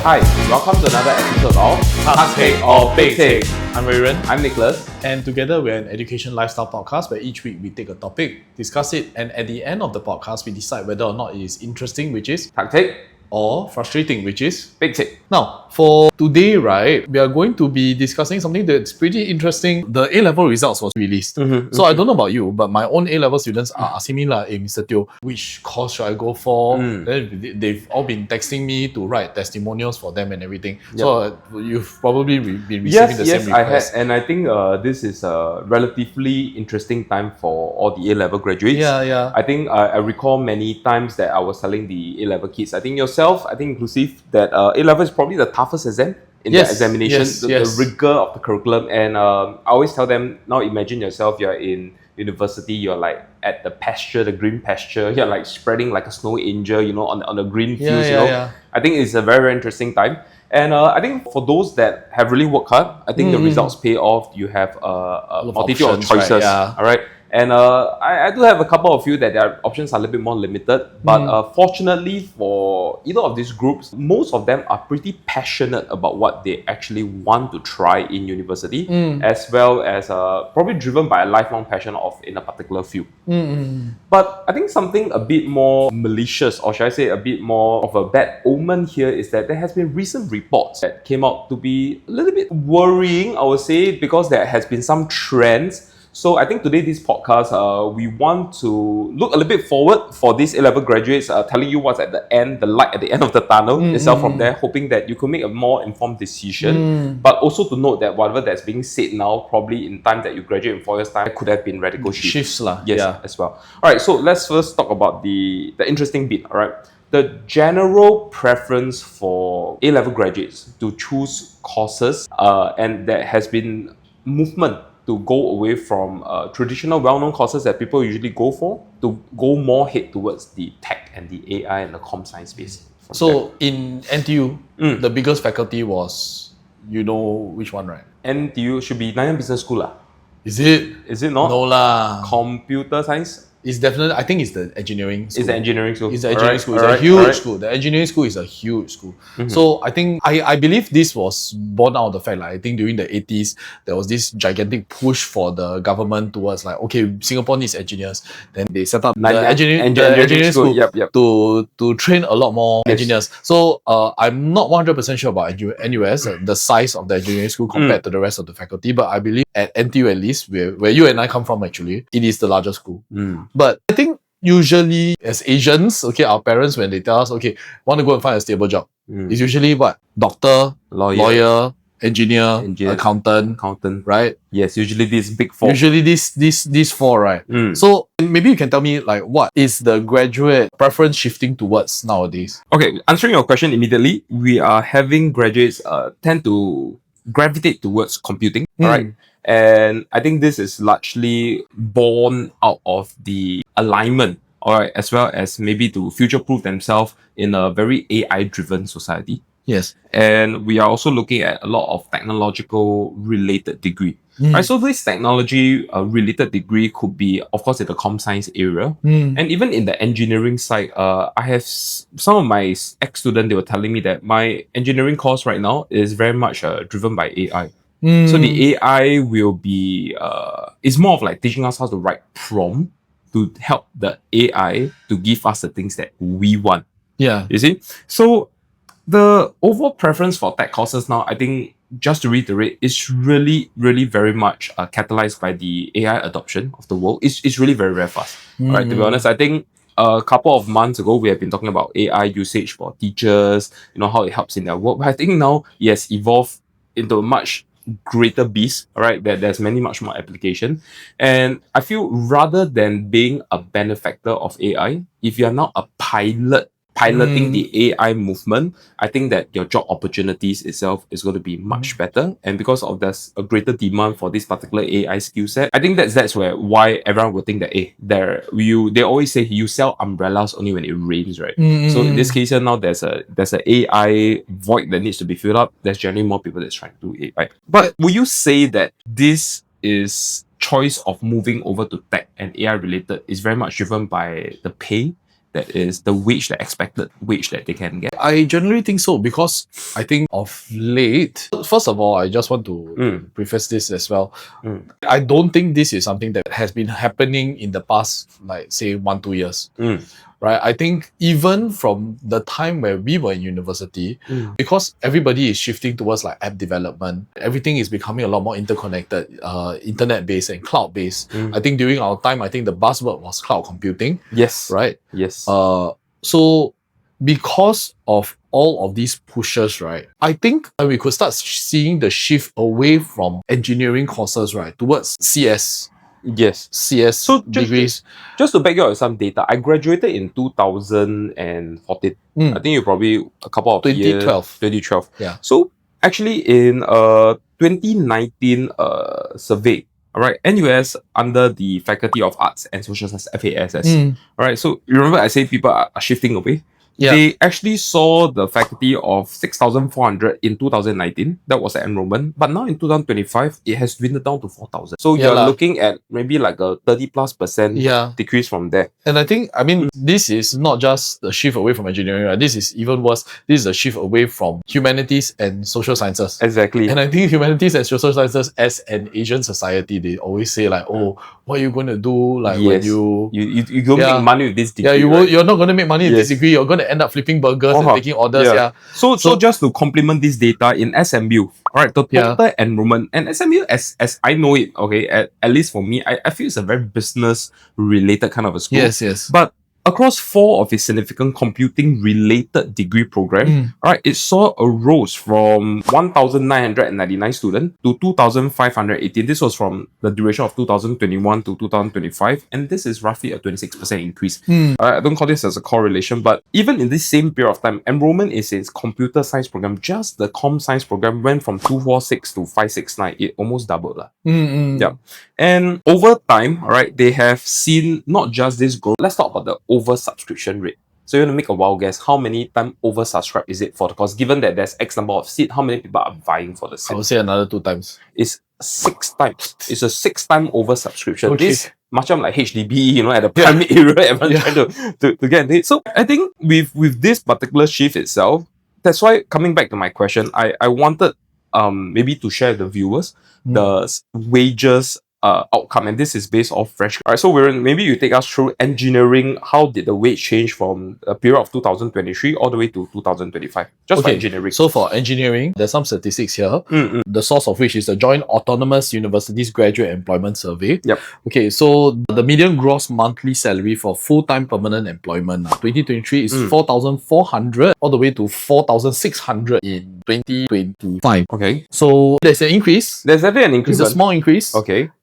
Hi, welcome to another episode of Polytechnic or Basic. I'm Rayren. I'm Nicholas. And together we're an education lifestyle podcast where each week we take a topic, discuss it, and at the end of the podcast we decide whether or not it is interesting, which is Tactic, or frustrating, which is Basic. Now, for today, right, we are going to be discussing something that's pretty interesting. The A-level results was released. So I don't know about you, but my own A-level students are asking me like, hey, Mr. Teo, which course should I go for? Then they've all been texting me to write testimonials for them and everything. Yep. So you've probably been receiving the same request. I had, and I think this is a relatively interesting time for all the A-level graduates. Yeah. I think I recall many times that I was telling the A-level kids, I think yourself, I think inclusive, that A-level is probably the toughest exam in the examination, the rigor of the curriculum. And I always tell them, now imagine yourself, you're in university, you're like at the pasture, the green pasture, you're like spreading like a snow angel, you know, on the green fields, I think it's a very, very interesting time. And I think for those that have really worked hard, I think the results pay off. You have a multitude of choices, right? All right. And I do have a couple of you that their options are a little bit more limited. But fortunately for either of these groups, most of them are pretty passionate about what they actually want to try in university, as well as probably driven by a lifelong passion in a particular field. But I think something a bit more malicious, or should I say a bit more of a bad omen here, is that there has been recent reports that came out to be a little bit worrying, I would say, because there has been some trends. So I think today, this podcast, we want to look a little bit forward for these A-level graduates, telling you what's at the end, the light at the end of the tunnel itself from there, hoping that you can make a more informed decision. But also to note that whatever that's being said now, probably in time that you graduate in 4 years' time, could have been radical shifts. As well. All right, so let's first talk about the interesting bit, all right? The general preference for A-level graduates to choose courses, and there has been movement to go away from traditional well-known courses that people usually go for, to go more head towards the tech and the AI and the comm science space. So in NTU, the biggest faculty was, you know which one, right? NTU should be Nanyang Business School lah. Is it? Is it not? No lah. Computer science? It's definitely, I think it's the engineering school. It's the engineering school. It's the engineering school. It's a huge school. The engineering school is a huge school. So I think, I believe this was born out of the fact, like, I think during the 80s, there was this gigantic push for the government towards like, okay, Singapore needs engineers. Then they set up the engineering school to train a lot more engineers. So I'm not 100% sure about NUS, the size of the engineering school compared to the rest of the faculty, but I believe at NTU at least, where you and I come from actually, it is the largest school. But I think usually as Asians, okay, our parents, when they tell us, okay, want to go and find a stable job, it's usually what? Doctor, lawyer, engineer, accountant, right? Yes, usually these big four. Usually these four, right? So maybe you can tell me, like, what is the graduate preference shifting towards nowadays? Okay, answering your question immediately, we are having graduates tend to gravitate towards computing, right? And I think this is largely born out of the alignment, all right, as well as maybe to future-proof themselves in a very AI-driven society. Yes. And we are also looking at a lot of technological related degree. Right, so this technology related degree could be, of course, in the comm science area. And even in the engineering side, I have some of my ex-students, they were telling me that my engineering course right now is very much driven by AI. So the AI will be, it's more of like teaching us how to write prompt to help the AI to give us the things that we want. Yeah. You see? So the overall preference for tech courses now, I think, just to reiterate, is really, really very much catalyzed by the AI adoption of the world. It's really very, very fast. Right? To be honest, I think a couple of months ago, we have been talking about AI usage for teachers, you know, how it helps in their work. But I think now, yes, evolved into a much greater beast, all right, that there's much more application. And I feel rather than being a benefactor of AI, if you're not a piloting the AI movement, I think that your job opportunities itself is going to be much better. And because of there's a greater demand for this particular AI skill set, I think that's why everyone will think that they always say you sell umbrellas only when it rains, right? So in this case here now, there's a AI void that needs to be filled up. There's generally more people that's trying to do AI. But will you say that this is choice of moving over to tech and AI related is very much driven by the pay that is the wage, the expected wage that they can get? I generally think so, because I think of late, first of all, I just want to preface this as well. I don't think this is something that has been happening in the past, like say 1-2 years. Right? I think even from the time where we were in university, because everybody is shifting towards like app development, everything is becoming a lot more interconnected, internet-based and cloud-based. I think during our time, I think the buzzword was cloud computing. Yes. Right? Yes. So because of all of these pushes, right, I think we could start seeing the shift away from engineering courses, right, towards CS. Yes. CS So degrees. Just to back you up with some data, I graduated in 2014. I think you probably a couple of 2012. years. 2012. Yeah. So actually in 2019 survey, all right, NUS under the Faculty of Arts and Social Sciences, FASS. All right, so you remember I said people are shifting away? Yeah. They actually saw the faculty of 6,400 in 2019. That was the enrollment. But now in 2025, it has dwindled down to 4,000. So you're looking at maybe like a 30+% decrease from there. And I think, I mean, this is not just the shift away from engineering, right? This is even worse. This is a shift away from humanities and social sciences. Exactly. And I think humanities and social sciences, as an Asian society, they always say like, oh, what are you going to do? Like when you don't make money with this degree. You're not going to make money with this degree. You're going to end up flipping burgers and taking orders. So just to complement this data in SMU, all right, the total enrollment, and SMU as I know it, okay, at least for me, I feel it's a very business related kind of a school. Yes. But across 4 of its significant computing related degree program, right, it saw a rise from 1,999 students to 2,518. This was from the duration of 2021 to 2025, and this is roughly a 26% increase. I don't call this as a correlation, but even in this same period of time, enrollment in its computer science program, just the com science program, went from 246 to 569. It almost doubled. Yeah. And over time, all right, they have seen not just this growth. Let's talk about the oversubscription rate. So you want to make a wild guess, how many times oversubscribed is it for the course? Given that there's X number of seats, how many people are vying for the seat? I would say another 2 times. It's 6 times. It's a 6-time oversubscription. Okay. This much like HDB, you know, at the primary area, everyone trying to get it. So I think with this particular shift itself, that's why, coming back to my question, I wanted maybe to share with the viewers the wages outcome, and this is based off fresh. All right, so maybe you take us through engineering. How did the wage change from a period of 2023 all the way to 2025? Just for engineering. So for engineering, there's some statistics here. The source of which is the Joint Autonomous Universities Graduate Employment Survey. Yep. Okay, so the median gross monthly salary for full-time permanent employment 2023 is 4,400 all the way to 4,600 in 2025. Okay. So there's an increase. There's definitely an increase. It's a small increase.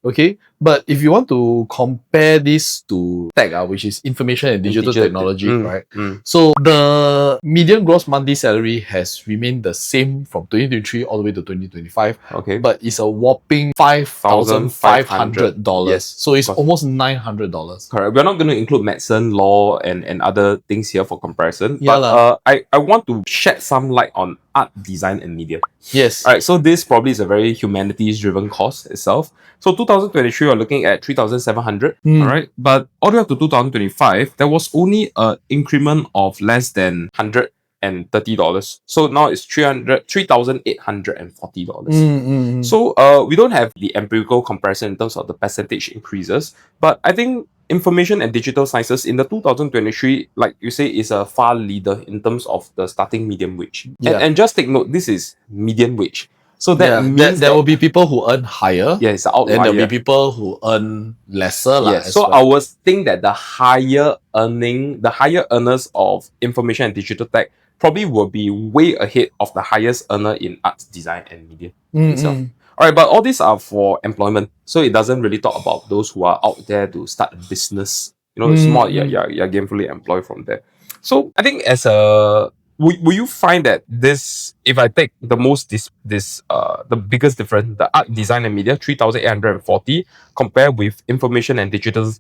Okay, but if you want to compare this to tech, which is information and digital technology, right? So the median gross monthly salary has remained the same from 2023 all the way to 2025. Okay, but it's a whopping $5,500. Yes, so it's almost $900. Correct. We're not going to include medicine, law, and other things here for comparison. But I want to shed some light on art, design, and media. Yes. All right. So this probably is a very humanities-driven course itself. So 2023, we're looking at 3,700. All right. But all the way up to 2025, there was only an increment of less than $130. So now it's $3,840. So we don't have the empirical comparison in terms of the percentage increases, but I think information and digital sciences in the 2023, like you say, is a far leader in terms of the starting median wage. And just take note, this is median wage. So that means there will be people who earn higher. Yeah, it's an outlier. And there will be people who earn lesser. So I was think that the higher earners of information and digital tech probably will be way ahead of the highest earner in arts, design, and media itself. All right, but all these are for employment, so it doesn't really talk about those who are out there to start a business. You know, it's more you're gainfully employed from there. So I think as a will you find that this, if I take the the biggest difference, the art, design, and media, 3,840, compared with information and digital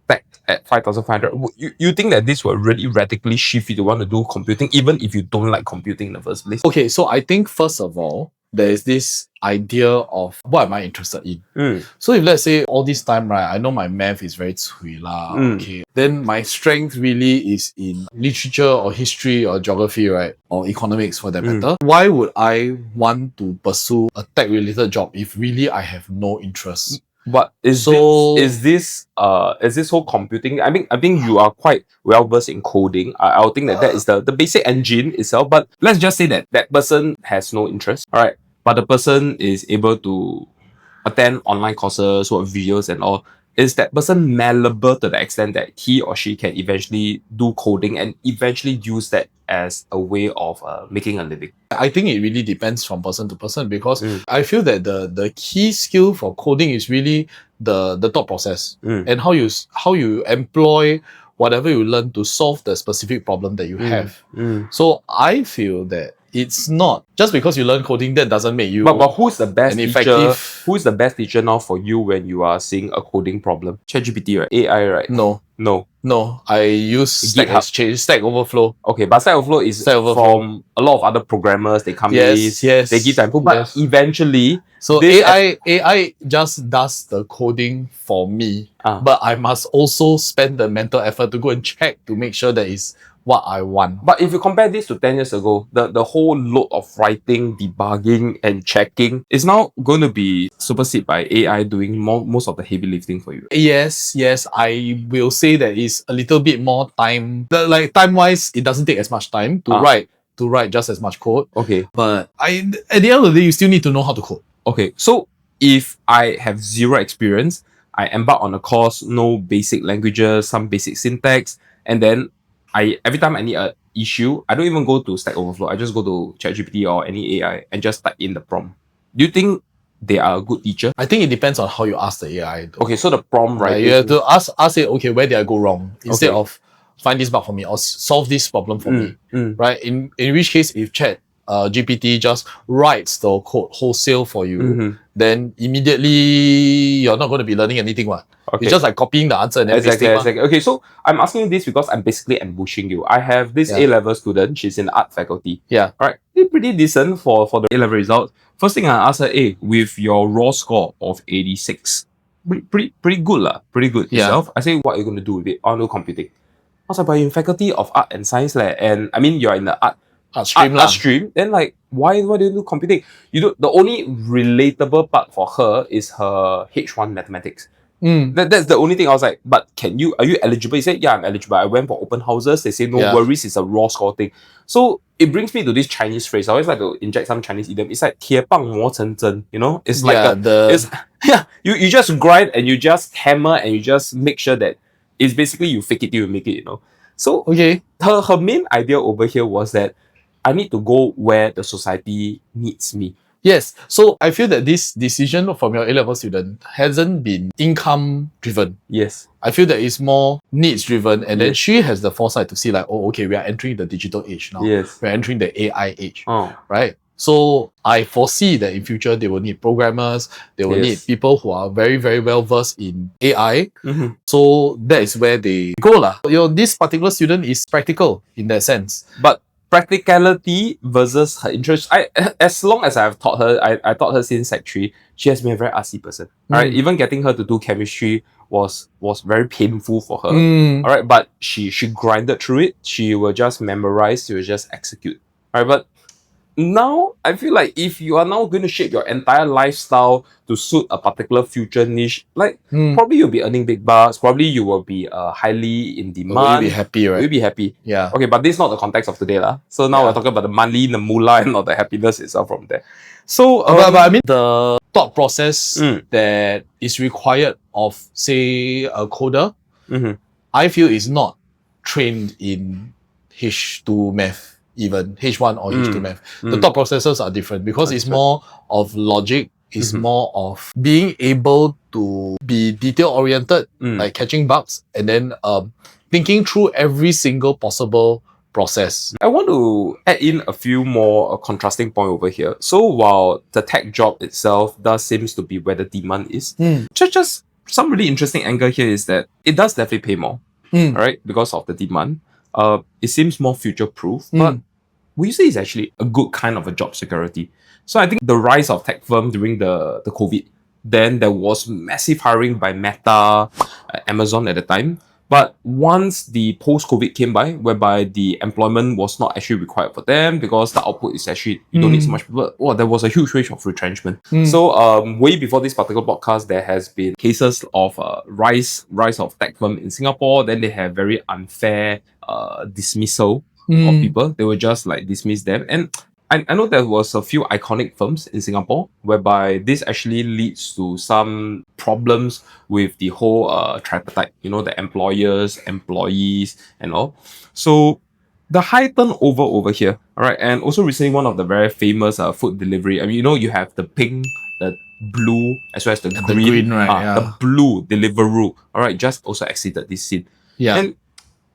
tech at 5,500, you think that this will really radically shift if you want to do computing, even if you don't like computing in the first place? Okay, so I think first of all, there is this idea of what am I interested in. Mm. So if let's say all this time, right, I know my math is very cui lah, okay, then my strength really is in literature or history or geography, right, or economics for that matter. Why would I want to pursue a tech-related job if really I have no interest? But is this whole computing? I think you are quite well versed in coding. I would think that is the basic engine itself. But let's just say that person has no interest, all right? But the person is able to attend online courses, watch videos, and all. Is that person malleable to the extent that he or she can eventually do coding and eventually use that as a way of making a living? I think it really depends from person to person, because I feel that the key skill for coding is really the thought process and how you employ whatever you learn to solve the specific problem that you have. So I feel that it's not just because you learn coding that doesn't make you. But who's the best teacher? Who's the best teacher now for you when you are seeing a coding problem? ChatGPT, right? AI, right? No, I use Stack Exchange, Stack Overflow. Okay, but Stack Overflow is from a lot of other programmers. They come in, they give time, but eventually, so AI just does the coding for me. But I must also spend the mental effort to go and check to make sure that is what I want. But if you compare this to 10 years ago, the whole load of writing, debugging, and checking is now going to be superseded by AI doing most of the heavy lifting for you. Yes, I will say that it's a little bit more time. Like time-wise, it doesn't take as much time to write just as much code. Okay. But at the end of the day, you still need to know how to code. Okay. So if I have zero experience, I embark on a course, no basic languages, some basic syntax, and then every time I need an issue, I don't even go to Stack Overflow. I just go to ChatGPT or any AI and just type in the prompt. Do you think they are a good teacher? I think it depends on how you ask the AI, though. Okay, so the prompt, right? You have to ask it, okay, where did I go wrong? Instead of find this bug for me or solve this problem for me. Right? In which case, if GPT just writes the code wholesale for you, then immediately you're not going to be learning anything. Okay. It's just like copying the answer and then Exactly. Okay, so I'm asking you this because I'm basically ambushing you. I have this A-level student. She's in the art faculty. Yeah. All right. Pretty decent for the A-level results. First thing I asked her, with your raw score of 86, pretty good lah. Pretty good yourself. I say, what are you going to do with it? I want to do computing. I was like, but you're in faculty of art and science and I mean, you're in the art stream. Then like, why do you do computing? The only relatable part for her is her H1 mathematics. That's the only thing I was like, but are you eligible? He said, yeah, I'm eligible. I went for open houses. They say, no worries, it's a raw score thing. So it brings me to this Chinese phrase. I always like to inject some Chinese idiom. It's like 铁棒磨成针, you know? It's like you just grind and you just hammer and you just make sure that it's basically you fake it till you make it, you know? So her main idea over here was that I need to go where the society needs me. Yes. So I feel that this decision from your A-level student hasn't been income driven. Yes. I feel that it's more needs driven, and then she has the foresight to see like, oh, okay, we are entering the digital age now. Yes. We're entering the AI age. Right? So I foresee that in future they will need programmers, they will need people who are very, very well versed in AI. So that is where they go lah. This particular student is practical in that sense. But practicality versus her interest. As long as I've taught her, I taught her since Sec 3, she has been a very artsy person. Right? Even getting her to do chemistry was very painful for her. Alright, but she grinded through it. She will just memorize, she will just execute. Alright, but now I feel like if you are now going to shape your entire lifestyle to suit a particular future niche, like probably you'll be earning big bucks, probably you will be highly in demand. You'll be happy, right? You'll be happy. Yeah. Okay, but this is not the context of today lah. So now we're talking about the money, the moolah, and not the happiness itself from there. So but I mean the thought process that is required of, say, a coder, I feel is not trained in H2 math. Even H1 or H2 math. The thought processes are different because it's more of logic, it's more of being able to be detail-oriented, like catching bugs, and then thinking through every single possible process. I want to add in a few more contrasting points over here. So while the tech job itself does seems to be where the demand is, just some really interesting angle here is that it does definitely pay more, right? Because of the demand. It seems more future-proof, but would you say is actually a good kind of a job security? So I think the rise of tech firm during the COVID, then there was massive hiring by Meta, Amazon at the time. But once the post-COVID came by, whereby the employment was not actually required for them because the output is actually, you don't need so much people, well, there was a huge wave of retrenchment. So way before this particular podcast, there has been cases of rise of tech firm in Singapore. Then they have very unfair dismissal of people. They will just like dismiss them. And I know there was a few iconic firms in Singapore whereby this actually leads to some problems with the whole tripartite, the employers, employees, and all. So the high turnover over here, all right, and also recently one of the very famous food delivery. I mean, you have the pink, the blue, as well as the green, right? The blue Deliveroo, all right, just also exceeded this scene. Yeah. And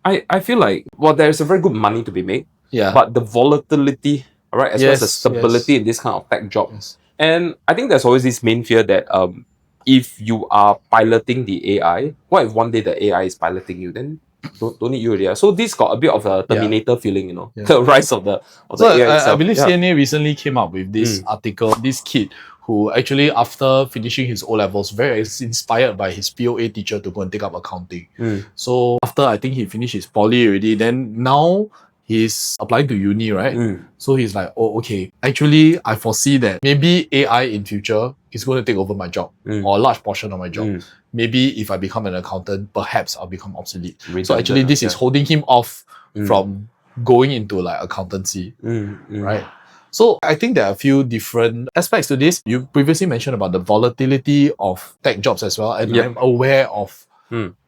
I feel like, well, there's a very good money to be made, but the volatility, all right, as well as the stability in this kind of tech job. And I think there's always this main fear that if you are piloting the AI, what if one day the AI is piloting you? Then don't need you already. So this got a bit of a Terminator feeling, the rise of the AI itself. I believe CNA recently came up with this article, this kid who actually, after finishing his O-levels, very inspired by his POA teacher to go and take up accounting. So after I think he finished his poly already, then now he's applying to uni, right? So he's like, oh, okay. Actually, I foresee that maybe AI in future is going to take over my job or a large portion of my job. Maybe if I become an accountant, perhaps I'll become obsolete. So actually, this is holding him off from going into like accountancy, right? So I think there are a few different aspects to this. You previously mentioned about the volatility of tech jobs as well, and I'm aware of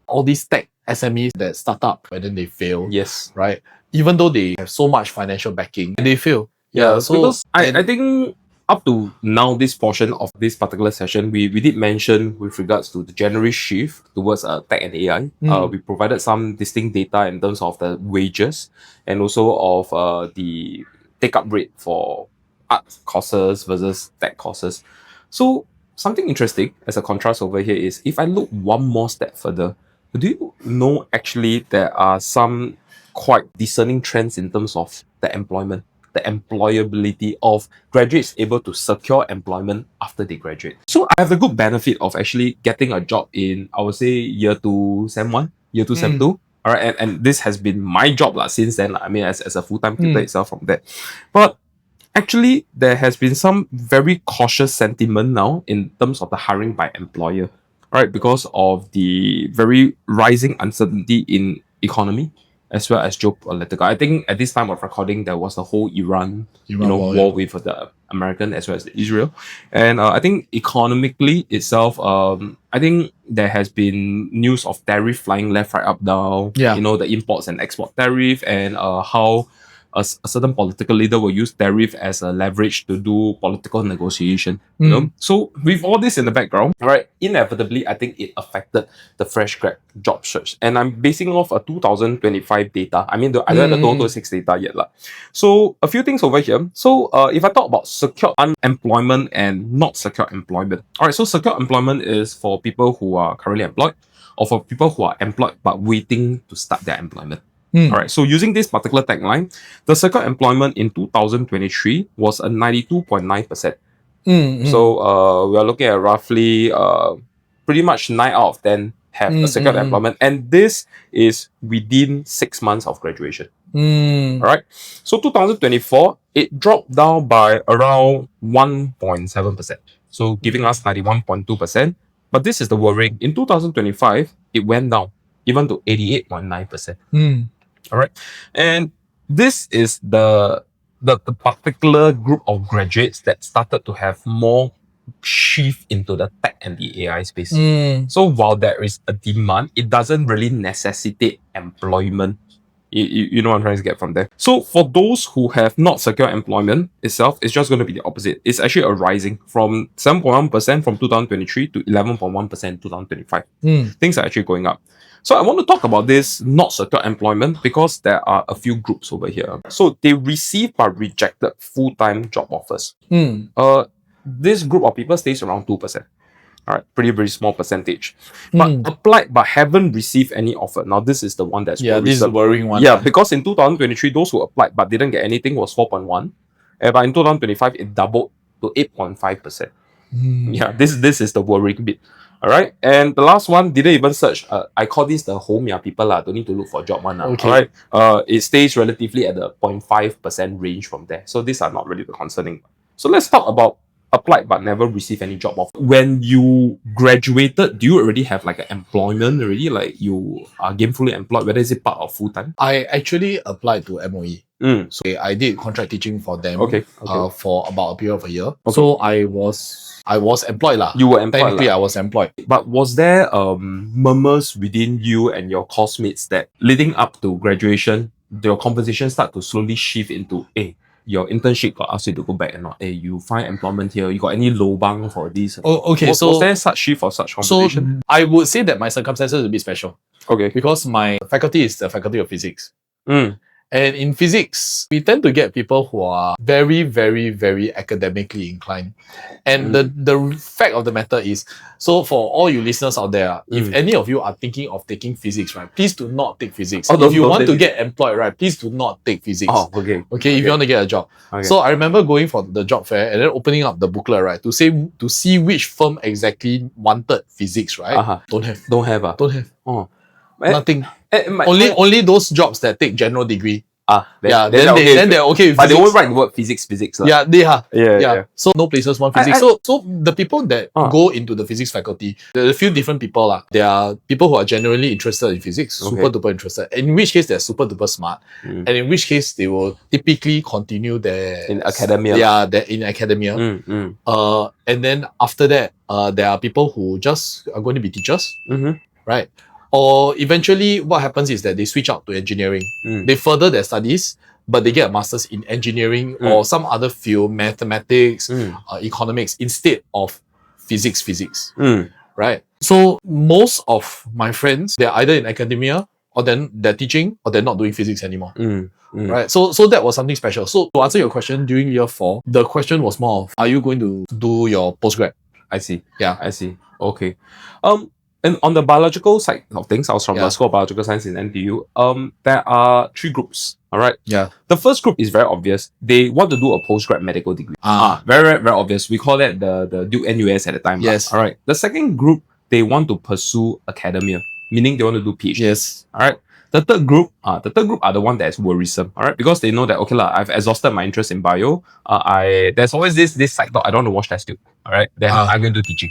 all these tech SMEs that start up and then they fail. Yes. Right? Even though they have so much financial backing, they fail. So because I think up to now, this portion of this particular session, we did mention with regards to the general shift towards tech and AI. We provided some distinct data in terms of the wages and also of the take-up rate for art courses versus tech courses. So something interesting as a contrast over here is, if I look one more step further, do you know actually there are some quite discerning trends in terms of the employment, the employability of graduates able to secure employment after they graduate? So I have the good benefit of actually getting a job in, I would say, year 2, Sem 1, year 2, Sem 2. All right, and this has been my job since then. I mean, as a full-time tutor itself from that. But actually, there has been some very cautious sentiment now in terms of the hiring by employer, right? Because of the very rising uncertainty in economy as well as geopolitical. I think at this time of recording, there was a whole Iran war with the American as well as Israel. And I think economically itself, I think there has been news of tariff flying left, right, up, down. The imports and export tariff, and how a certain political leader will use tariff as a leverage to do political negotiation. So with all this in the background, right, inevitably, I think it affected the fresh grad job search. And I'm basing off a 2025 data. I mean, I don't have the 2026 data yet. So a few things over here. So if I talk about secure unemployment and not secure employment. All right, so secure employment is for people who are currently employed or for people who are employed but waiting to start their employment. All right, so using this particular tagline, the secure employment in 2023 was a 92.9%. So we are looking at roughly pretty much 9 out of 10 have a secured employment, and this is within 6 months of graduation. All right, so 2024, it dropped down by around 1.7%, so giving us 91.2%. But this is the worrying. In 2025, it went down even to 88.9%. All right, and this is the particular group of graduates that started to have more shift into the tech and the AI space. So while there is a demand, it doesn't really necessitate employment. You know what I'm trying to get from there. So for those who have not secured employment itself, it's just going to be the opposite. It's actually a rising from 7.1% from 2023 to 11.1% in 2025. Things are actually going up. So I want to talk about this not secure employment because there are a few groups over here. So they received but rejected full-time job offers. This group of people stays around 2%. All right, pretty small percentage. But applied but haven't received any offer. Now this is the one that's this is the worrying one. Yeah, because in 2023, those who applied but didn't get anything was 4.1. But in 2025, it doubled to 8.5%. Yeah, this is the worrying bit. All right, and the last one didn't even search. I call this the home people don't need to look for job one. Okay. All right, it stays relatively at the 0.5% range from there. So these are not really the concerning. So let's talk about applied but never received any job offer. When you graduated, do you already have like an employment already? Like you are gainfully employed, whether is it part of full time? I actually applied to MOE. So I did contract teaching for them. Okay. For about a period of a year. Okay. So I was employed lah. You were employed. Technically, I was employed. But was there murmurs within you and your course-mates that leading up to graduation, your conversation start to slowly shift into, hey, your internship got asked you to go back and not, hey, you find employment here, you got any lobang for this? Oh, okay. Was there such shift or such conversation? So I would say that my circumstances are a bit special. Okay. Because my faculty is the faculty of physics. And in physics, we tend to get people who are very, very, very academically inclined. And the fact of the matter is, so for all you listeners out there, if any of you are thinking of taking physics, right, please do not take physics. If you want to get employed, right, please do not take physics. Oh, okay. Okay, if you want to get a job. Okay. So I remember going for the job fair and then opening up the booklet, right, to see which firm exactly wanted physics, right? Don't have. Don't have. Don't have. Oh. Nothing. Only those jobs that take general degree. Then they're okay with but physics. they won't write the word physics. Yeah, they are. Yeah. So no places want physics. So the people that go into the physics faculty, there are a few different people. There are people who are genuinely interested in physics, super duper interested. In which case they're super duper smart. And in which case they will typically continue their in academia. Yeah, they're in academia. And then after that, there are people who just are going to be teachers. Right? Or eventually what happens is that they switch out to engineering. They further their studies, but they get a master's in engineering or some other field, mathematics, economics, instead of physics. Right? So most of my friends, they're either in academia or then they're teaching or they're not doing physics anymore. Right? So that was something special. So to answer your question, during year 4, the question was more of, are you going to do your postgrad? I see. Yeah. I see. Okay. And on the biological side of things, I was from the School of Biological Science in NTU. There are 3 groups. All right. Yeah. The first group is very obvious. They want to do a postgrad medical degree. Very, very obvious. We call that the Duke NUS at the time. Yes. All right. The second group, they want to pursue academia, meaning they want to do PhD. Yes. All right. The third group are the one that's worrisome. All right, because they know that I've exhausted my interest in bio. There's always this side thought, I don't want to watch that tube. All right, then I'm going to do teaching.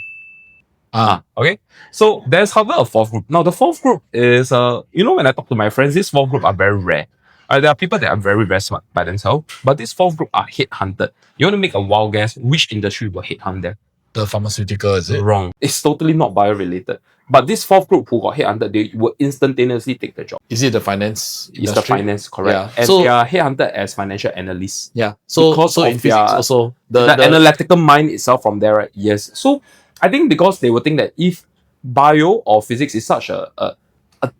Okay. So there's however a fourth group. Now the fourth group is when I talk to my friends, this fourth group are very rare. There are people that are very, very smart by themselves, but this fourth group are headhunted. You want to make a wild guess, which industry will headhunt them? The pharmaceutical, is it? Wrong. It's totally not bio-related. But this fourth group who got headhunted, they will instantaneously take the job. Is it the finance industry? It's the finance, correct. Yeah. And they are headhunted as financial analysts. Yeah. So in physics also, the analytical mind itself from there, right? Yes. So I think because they will think that if bio or physics is such a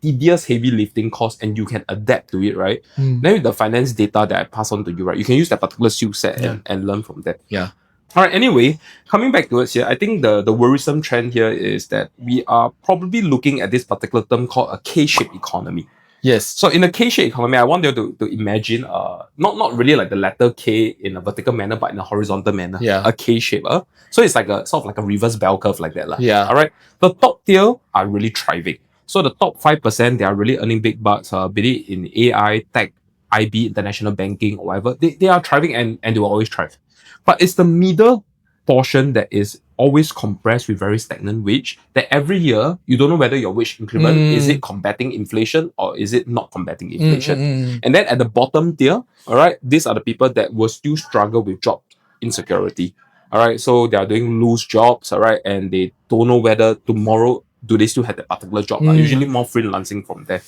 tedious, heavy lifting course and you can adapt to it, right? Then with the finance data that I pass on to you, right, you can use that particular skill set and learn from that. Yeah. All right, anyway, coming back towards here, I think the worrisome trend here is that we are probably looking at this particular term called a K-shaped economy. Yes. So in a K-shaped economy, I want you to imagine not really like the letter K in a vertical manner, but in a horizontal manner. Yeah. A K-shape. So it's like a sort of like a reverse bell curve like that. Yeah. All right. The top tier are really thriving. So the top 5%, they are really earning big bucks, be it in AI, tech, IB, international banking, or whatever. They are thriving and they will always thrive. But it's the middle portion that is always compressed with very stagnant wage, that every year you don't know whether your wage increment is it combating inflation or is it not combating inflation. And then at the bottom tier, all right, these are the people that will still struggle with job insecurity. All right, so they are doing loose jobs, all right, and they don't know whether tomorrow do they still have that particular job. Usually more freelancing from there.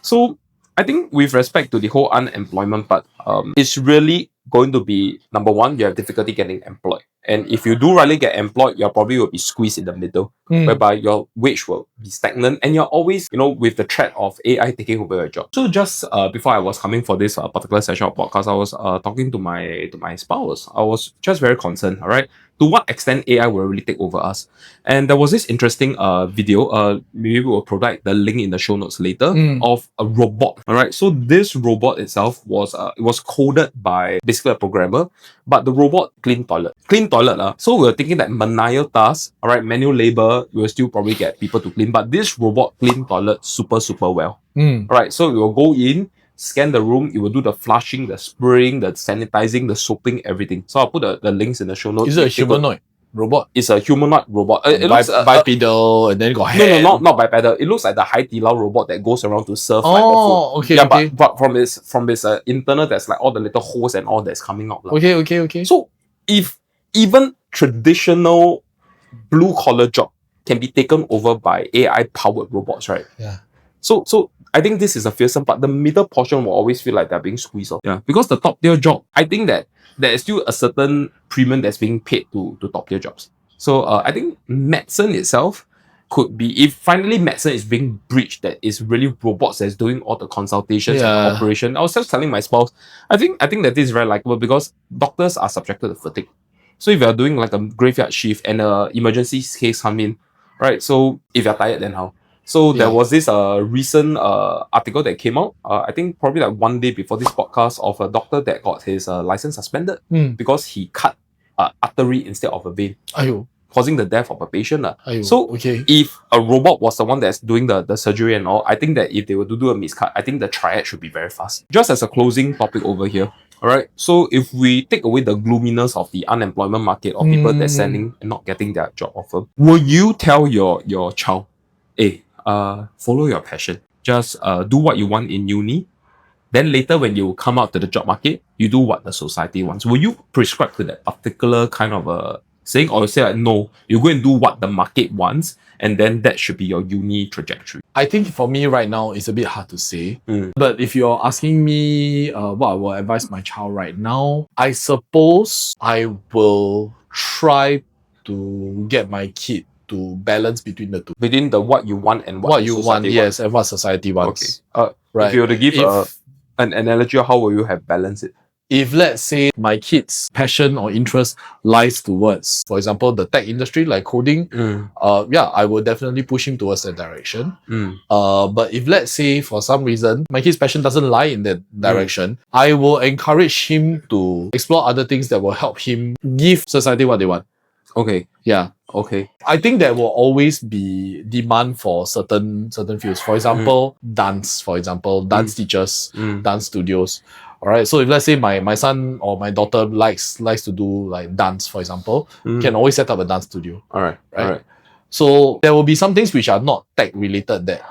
So I think with respect to the whole unemployment part, it's really going to be, number one, you have difficulty getting employed. And if you do really get employed, you probably will be squeezed in the middle, whereby your wage will be stagnant and you're always, with the threat of AI taking over your job. So just before I was coming for this particular session of podcast, I was talking to my spouse. I was just very concerned, all right, to what extent AI will really take over us. And there was this interesting video, maybe we'll provide the link in the show notes later, of a robot. All right, so this robot itself was it was coded by basically a programmer, but the robot clean toilet. So we were thinking that menial tasks, all right, manual labor, we will still probably get people to clean, but this robot clean toilet super well. All right, so we will go in, scan the room, it will do the flushing, the spraying, the sanitizing, the soaping, everything. So I'll put the links in the show notes. Is it a humanoid robot? It's a humanoid robot. It looks bipedal and then got hair. No, not bipedal. It looks like the Hai Di Lao robot that goes around to serve like the food. Okay, yeah, okay. But from its internal, there's like all the little holes and all that's coming out. Okay. So if even traditional blue collar job can be taken over by AI powered robots, right? Yeah. So I think this is a fearsome part. The middle portion will always feel like they're being squeezed off. Yeah. Because the top tier job, I think that there is still a certain premium that's being paid to top tier jobs. So I think medicine itself could be, if finally medicine is being breached, that is really robots that's doing all the consultations and operation. I was just telling my spouse, I think that this is very likable because doctors are subjected to fatigue. So if you're doing like a graveyard shift and an emergency case come in, right? So if you're tired, then how? So there was this recent article that came out, I think probably like one day before this podcast, of a doctor that got his license suspended because he cut artery instead of a vein, causing the death of a patient. So if a robot was the one that's doing the surgery and all, I think that if they were to do a miscut, I think the triad should be very fast. Just as a closing topic over here, all right, so if we take away the gloominess of the unemployment market of people that's sending and not getting their job offer, will you tell your child, hey, follow your passion, just do what you want in uni, then later when you come out to the job market, you do what the society wants? Will you prescribe to that particular kind of saying, or you say like, no, you go and do what the market wants, and then that should be your uni trajectory? I think for me right now, it's a bit hard to say. But if you're asking me what I will advise my child right now, I suppose I will try to get my kid to balance between the two. Between the what you want and what you want, yes, and what society wants. Okay. Right. If you were to give an analogy, how will you have balanced it? If let's say my kid's passion or interest lies towards, for example, the tech industry like coding, I will definitely push him towards that direction. But if let's say for some reason my kid's passion doesn't lie in that direction, I will encourage him to explore other things that will help him give society what they want. Okay. Yeah. Okay. I think there will always be demand for certain fields. For example, dance, dance teachers, dance studios. All right. So if let's say my son or my daughter likes to do like dance, for example, can always set up a dance studio. All right. So there will be some things which are not tech related that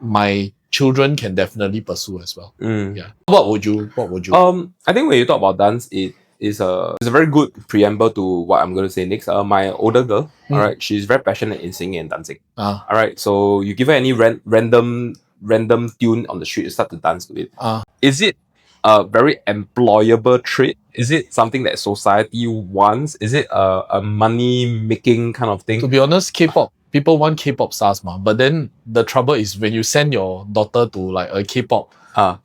my children can definitely pursue as well. Yeah. What would you? I think when you talk about dance, it's a very good preamble to what I'm going to say next. My older girl, all right, she's very passionate in singing and dancing. All right, so you give her any random tune on the street, you start to dance to it. Is it a very employable trait? Is it something that society wants? Is it a money making kind of thing? To be honest, K-pop. People want K-pop stars, but then the trouble is when you send your daughter to like a K-pop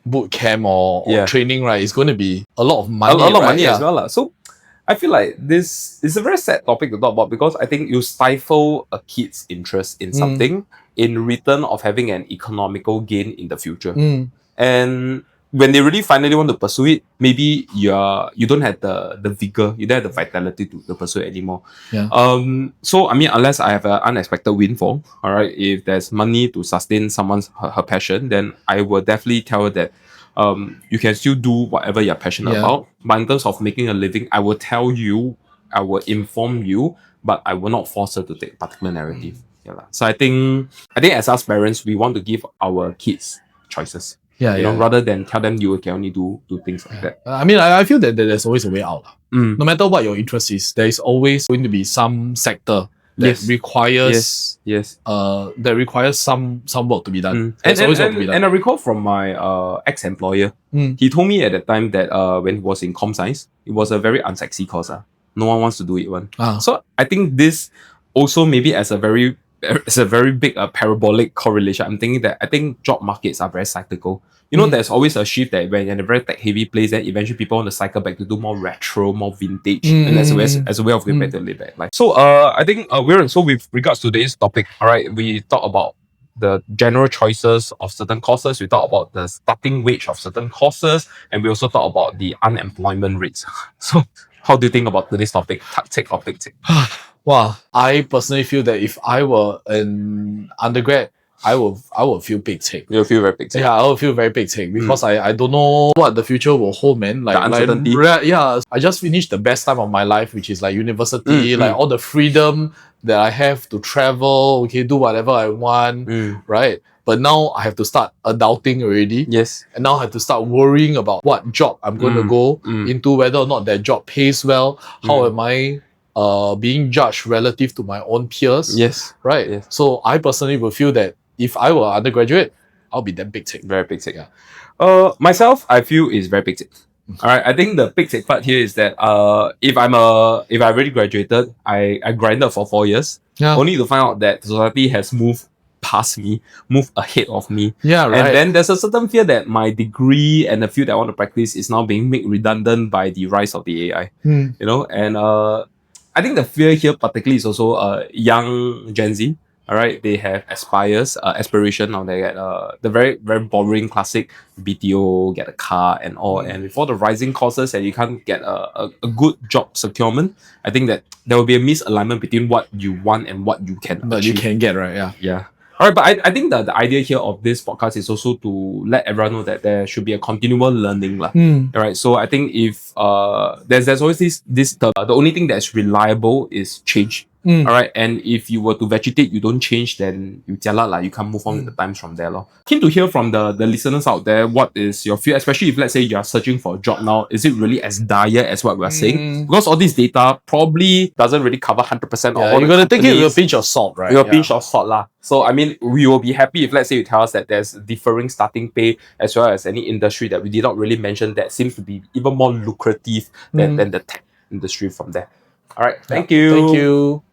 boot camp or training, right? It's going to be a lot of money. A lot of money as well. So I feel like this is a very sad topic to talk about because I think you stifle a kid's interest in something in return of having an economical gain in the future. And when they really finally want to pursue it, maybe you don't have the vigor, you don't have the vitality to pursue it anymore. So I mean, unless I have an unexpected windfall, all right, if there's money to sustain her passion, then I will definitely tell her that you can still do whatever you're passionate about. But in terms of making a living, I will tell you, I will inform you, but I will not force her to take a particular narrative. So I think as us parents, we want to give our kids choices. Rather than tell them you can only do things like that. I mean, I feel that there's always a way out. No matter what your interest is, there is always going to be some sector that requires some work to be done. And I recall from my ex-employer, he told me at that time that when he was in com science, it was a very unsexy course. No one wants to do it. So I think this also maybe as a very big parabolic correlation. I'm thinking that I think job markets are very cyclical. You know, there's always a shift that when you're in a very tech-heavy place, then eventually people want to cycle back to do more retro, more vintage, and as a way of going back to live back life. So, I think so with regards to today's topic, all right, we talk about the general choices of certain courses. We talk about the starting wage of certain courses, and we also talk about the unemployment rates. So, how do you think about today's topic? Take or take? Well, I personally feel that if I were an undergrad, I will feel big take. You'll feel very big take. Yeah, I will feel very big take because I don't know what the future will hold, man. The uncertainty. Yeah, I just finished the best time of my life, which is like university, like all the freedom that I have to travel, okay, do whatever I want, right? But now I have to start adulting already. Yes. And now I have to start worrying about what job I'm going to go into, whether or not that job pays well. How am I being judged relative to my own peers? Yes. Right. Yes. So I personally will feel that if I were undergraduate, I'll be damn big take. Very big take. Yeah. Myself, I feel is very big take. All right. I think the big take part here is that if I already graduated, I grinded for 4 years, only to find out that society has moved past me, moved ahead of me. Yeah, right. And then there's a certain fear that my degree and the field that I want to practice is now being made redundant by the rise of the AI. You know, and I think the fear here particularly is also young Gen Z. All right, they have aspiration. Now they get the very very boring classic BTO, get a car and all. And with all the rising costs and you can't get a good job securement, I think that there will be a misalignment between what you want and what you can achieve. You can get, right? Yeah. Yeah. All right, but I think that the idea here of this podcast is also to let everyone know that there should be a continual learning. All right, so I think if there's always the only thing that's reliable is change. All right, and if you were to vegetate, you don't change, then you jialat, you can't move on with the times from there. Keen to hear from the listeners out there, what is your feel, especially if let's say you're searching for a job now, is it really as dire as what we're saying? Because all this data probably doesn't really cover 100% of all. You're going to take it with a pinch of salt, right? With a pinch of salt. So, I mean, we will be happy if let's say you tell us that there's differing starting pay as well as any industry that we did not really mention that seems to be even more lucrative than the tech industry from there. All right, thank you. Thank you.